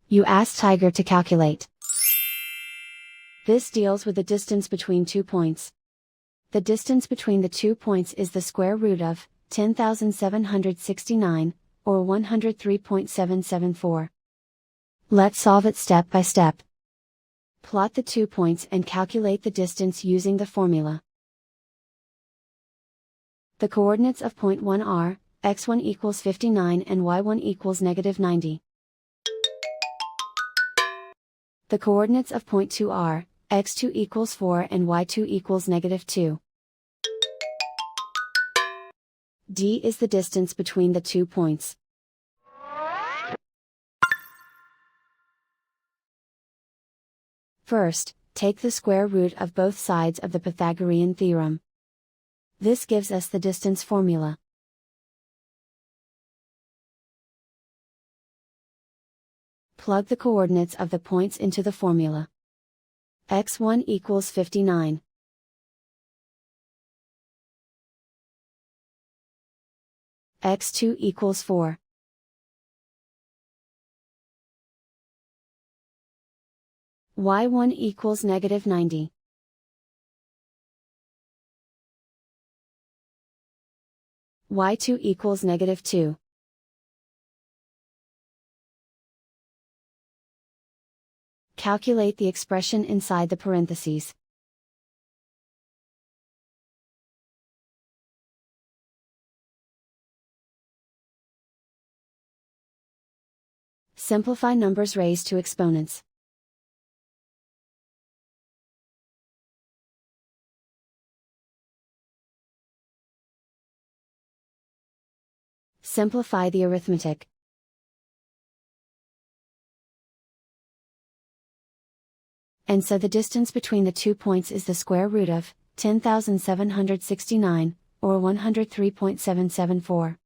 You ask Tiger to calculate. This deals with the distance between 2 points. The distance between the 2 points is the square root of 10,769, or 103.774. Let's solve it step by step. Plot the 2 points and calculate the distance using the formula. The coordinates of point 1 are, x1 equals 59 and y1 equals -90. The coordinates of point 2 are, x2 equals 4 and y2 equals -2. D is the distance between the 2 points. First, take the square root of both sides of the Pythagorean theorem. This gives us the distance formula. Plug the coordinates of the points into the formula. x1 equals 59. x2 equals 4. y1 equals -90. y2 equals -2. Calculate the expression inside the parentheses. Simplify numbers raised to exponents. Simplify the arithmetic. And so the distance between the 2 points is the square root of 10,769, or 103.774.